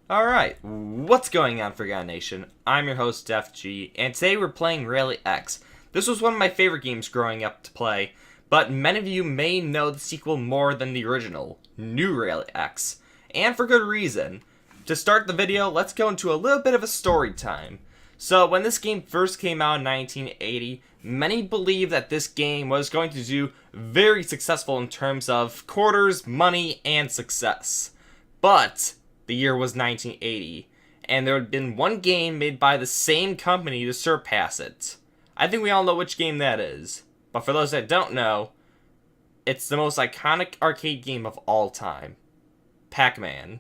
Alright, what's going on, Forgotten Nation? I'm your host, FG, and today we're playing Rally X. This was one of my favorite games growing up to play, but many of you may know the sequel more than the original, New Rally X, and for good reason. To start the video, let's go into a little bit of a story time. So, when this game first came out in 1980, many believed that this game was going to do very successful in terms of quarters, money, and success. But the year was 1980, and there had been one game made by the same company to surpass it. I think we all know which game that is, but for those that don't know, it's the most iconic arcade game of all time, Pac-Man.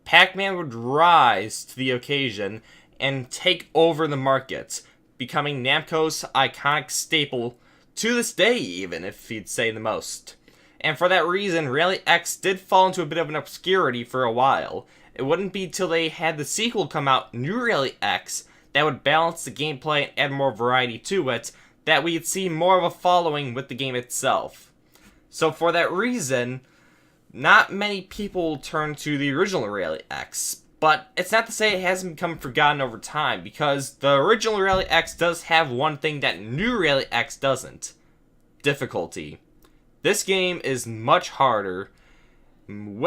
Pac-Man would rise to the occasion and take over the market, becoming Namco's iconic staple to this day, even if you'd say the most. And for that reason, Rally X did fall into a bit of an obscurity for a while. It wouldn't be till they had the sequel come out, New Rally X, that would balance the gameplay and add more variety to it, that we'd see more of a following with the game itself. So for that reason, not many people turn to the original Rally X, but it's not to say it hasn't become forgotten over time, because the original Rally X does have one thing that New Rally X doesn't: difficulty. This game is much harder. I'm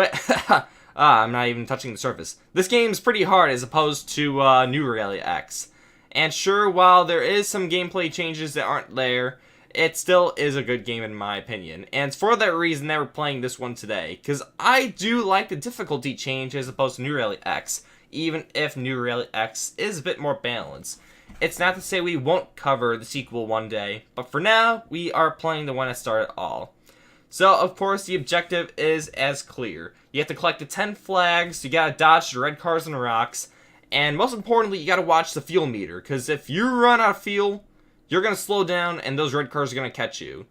not even touching the surface. This game's pretty hard as opposed to New Rally X. And sure, while there is some gameplay changes that aren't there, it still is a good game in my opinion. And it's for that reason that we're playing this one today, because I do like the difficulty change as opposed to New Rally X, even if New Rally X is a bit more balanced. It's not to say we won't cover the sequel one day, but for now, we are playing the one that started it all. So, of course, the objective is as clear. You have to collect the 10 flags, you gotta dodge the red cars and rocks, and most importantly, you gotta watch the fuel meter, because if you run out of fuel, you're gonna slow down and those red cars are gonna catch you.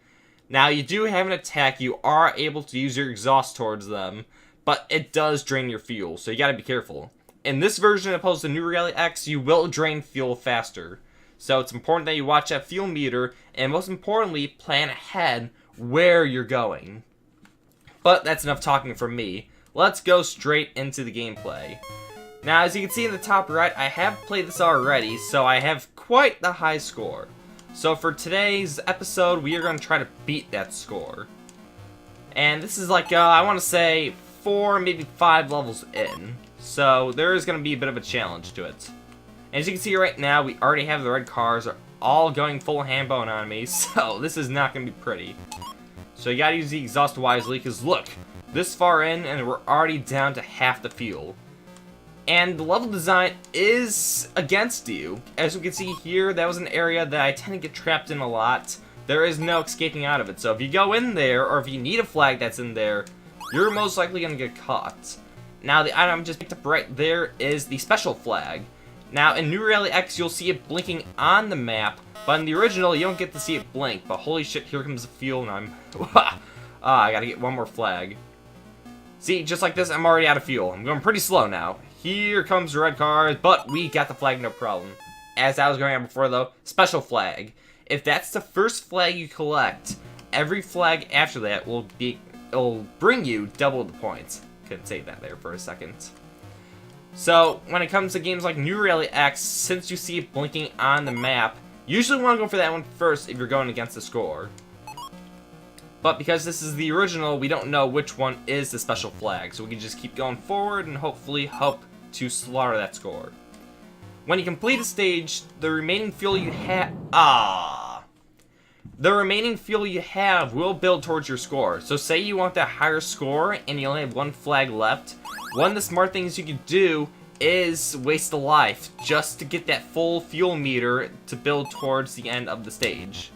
Now, you do have an attack, you are able to use your exhaust towards them, but it does drain your fuel, so you gotta be careful. In this version, opposed to New Rally X, you will drain fuel faster. So it's important that you watch that fuel meter, and most importantly, plan ahead where you're going. But that's enough talking from me. Let's go straight into the gameplay. Now, as you can see in the top right, I have played this already, so I have quite the high score. So for today's episode, we are going to try to beat that score. And this is like, I want to say 4, maybe 5 levels in. So there is going to be a bit of a challenge to it. And as you can see right now, we already have the red cars are all going full ham bone on me, so this is not going to be pretty. So you gotta use the exhaust wisely, because look, this far in and we're already down to half the fuel. And the level design is against you. As we can see here, that was an area that I tend to get trapped in a lot. There is no escaping out of it, so if you go in there, or if you need a flag that's in there, you're most likely gonna get caught. Now the item I just picked up right there is the special flag. Now in New Rally X, you'll see it blinking on the map, but in the original, you don't get to see it blink. But holy shit, here comes the fuel, and I'm... I gotta get one more flag. See, just like this, I'm already out of fuel. I'm going pretty slow now. Here comes the red cars, but we got the flag, no problem. As I was going on before, though, special flag. If that's the first flag you collect, every flag after that it'll bring you double the points. Couldn't say that there for a second. So, when it comes to games like New Rally X, since you see it blinking on the map, usually want to go for that one first if you're going against the score. But because this is the original, we don't know which one is the special flag, so we can just keep going forward and hopefully hope to slaughter that score. When you complete a stage, the remaining fuel you have... The remaining fuel you have will build towards your score. So say you want that higher score and you only have one flag left, one of the smart things you could do is waste a life just to get that full fuel meter to build towards the end of the stage.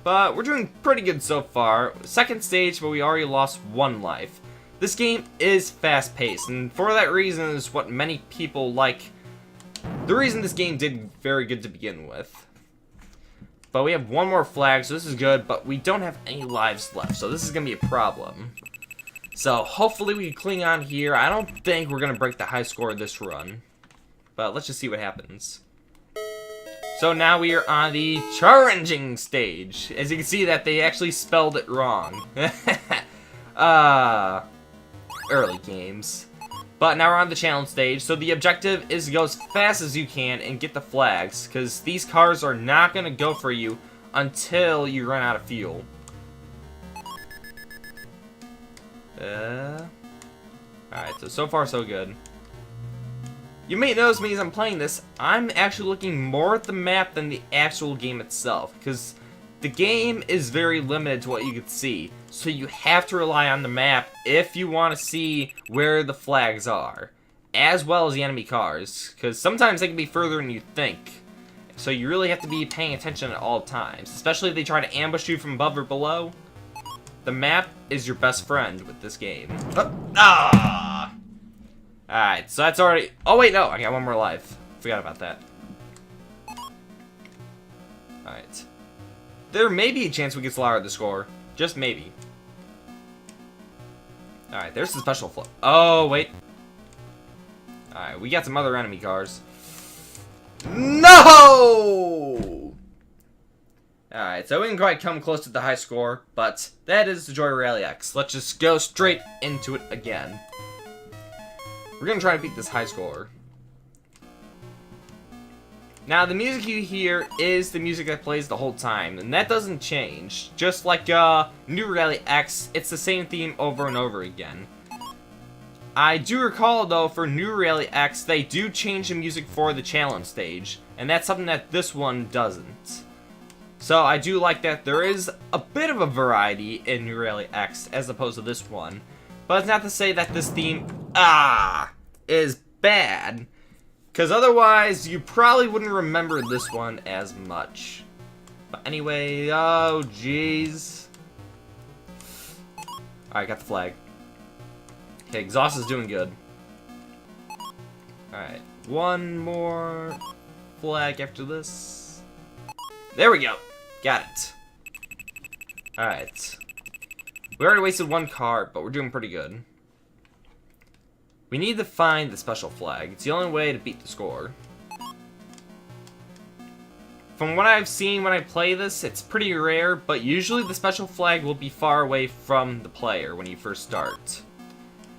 But we're doing pretty good so far. Second stage, but we already lost 1 life. This game is fast-paced, and for that reason is what many people like. The reason this game did very good to begin with. But we have 1 more flag, so this is good, but we don't have any lives left, so this is going to be a problem. So hopefully we can cling on here. I don't think we're going to break the high score of this run. But let's just see what happens. So now we are on the Charanging stage. As you can see that they actually spelled it wrong. Early games. But now we're on the challenge stage, so the objective is to go as fast as you can and get the flags, because these cars are not going to go for you until you run out of fuel. Alright, so far so good. You may notice me as I'm playing this, I'm actually looking more at the map than the actual game itself, because the game is very limited to what you can see. So you have to rely on the map if you want to see where the flags are, as well as the enemy cars, because sometimes they can be further than you think. So you really have to be paying attention at all times, especially if they try to ambush you from above or below. The map is your best friend with this game. Alright, so that's already... Oh wait, no, I got one more life. Forgot about that. Alright. There may be a chance we get lower the score. Just maybe. Alright, there's the special flow. Oh, wait. Alright, we got some other enemy cars. No! Alright, so we didn't quite come close to the high score, but that is the Joy Rally X. Let's just go straight into it again. We're gonna try to beat this high score. Now, the music you hear is the music that plays the whole time, and that doesn't change. Just like New Rally X, it's the same theme over and over again. I do recall, though, for New Rally X, they do change the music for the challenge stage, and that's something that this one doesn't. So I do like that there is a bit of a variety in New Rally X as opposed to this one. But it's not to say that this theme, is bad. Because otherwise, you probably wouldn't remember this one as much. But anyway, oh jeez. Alright, got the flag. Okay, exhaust is doing good. Alright, one more flag after this. There we go. Got it. Alright. We already wasted one car, but we're doing pretty good. We need to find the special flag. It's the only way to beat the score. From what I've seen when I play this, it's pretty rare, but usually the special flag will be far away from the player when you first start.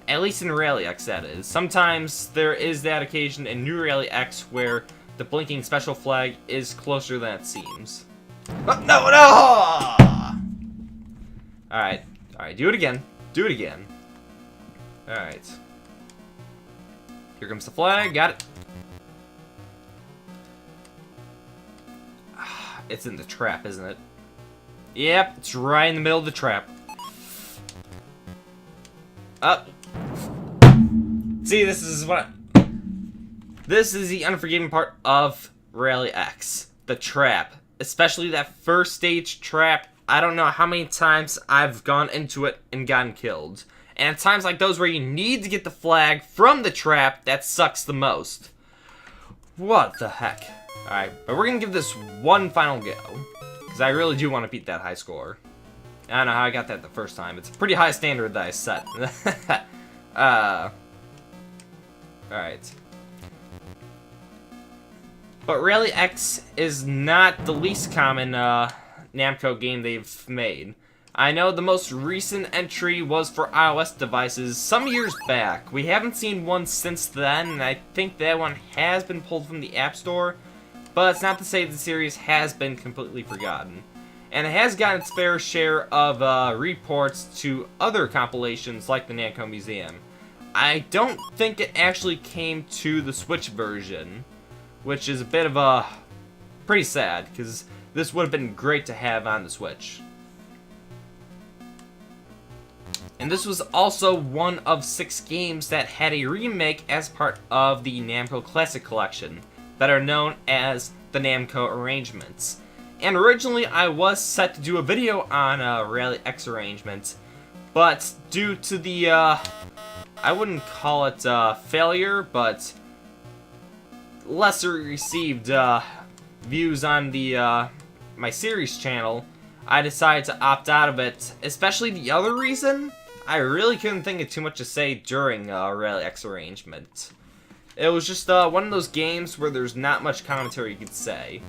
At least in Rally X, that is. Sometimes there is that occasion in New Rally X where the blinking special flag is closer than it seems. Oh, no! Alright. Alright, do it again. Do it again. Alright. Here comes the flag. Got it. It's in the trap, isn't it? Yep, it's right in the middle of the trap. Up. See, this is what... This is the unforgiving part of Rally X. The trap. Especially that first stage trap. I don't know how many times I've gone into it and gotten killed. And at times like those where you need to get the flag from the trap, that sucks the most. What the heck? Alright, but we're going to give this one final go. Because I really do want to beat that high score. I don't know how I got that the first time. It's a pretty high standard that I set. Alright. But Rally X is not the least common Namco game they've made. I know the most recent entry was for iOS devices some years back. We haven't seen one since then, and I think that one has been pulled from the App Store, but it's not to say the series has been completely forgotten. And it has gotten its fair share of reports to other compilations like the Namco Museum. I don't think it actually came to the Switch version, which is a bit of a... pretty sad, because this would have been great to have on the Switch. And this was also one of 6 games that had a remake as part of the Namco Classic Collection, that are known as the Namco Arrangements. And originally I was set to do a video on Rally X Arrangement, but due to the, I wouldn't call it failure, but lesser received views on the my series channel, I decided to opt out of it. Especially the other reason, I really couldn't think of too much to say during Rally X Arrangement. It was just one of those games where there's not much commentary you could say.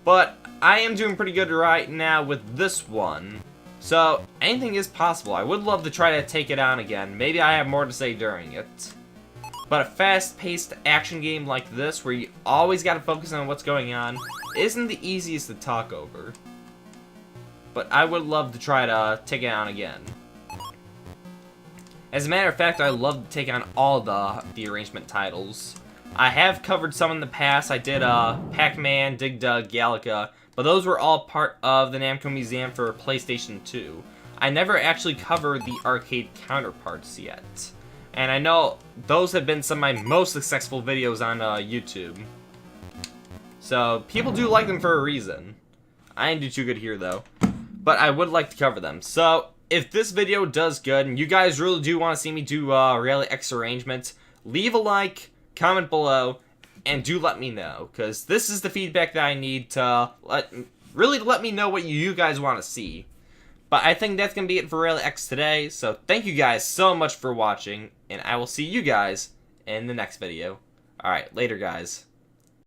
But I am doing pretty good right now with this one, so anything is possible. I would love to try to take it on again. Maybe I have more to say during it. But a fast-paced action game like this, where you always gotta focus on what's going on, isn't the easiest to talk over. But I would love to try to take it on again. As a matter of fact, I love to take on all the arrangement titles. I have covered some in the past. I did Pac-Man, Dig Dug, Galaga, but those were all part of the Namco Museum for PlayStation 2. I never actually covered the arcade counterparts yet. And I know those have been some of my most successful videos on YouTube. So, people do like them for a reason. I didn't do too good here, though. But I would like to cover them. So, if this video does good, and you guys really do want to see me do Rally X arrangements, leave a like, comment below, and do let me know. Because this is the feedback that I need to let me know what you guys want to see. But I think that's going to be it for Rally X today. So, thank you guys so much for watching. And I will see you guys in the next video. Alright, later guys.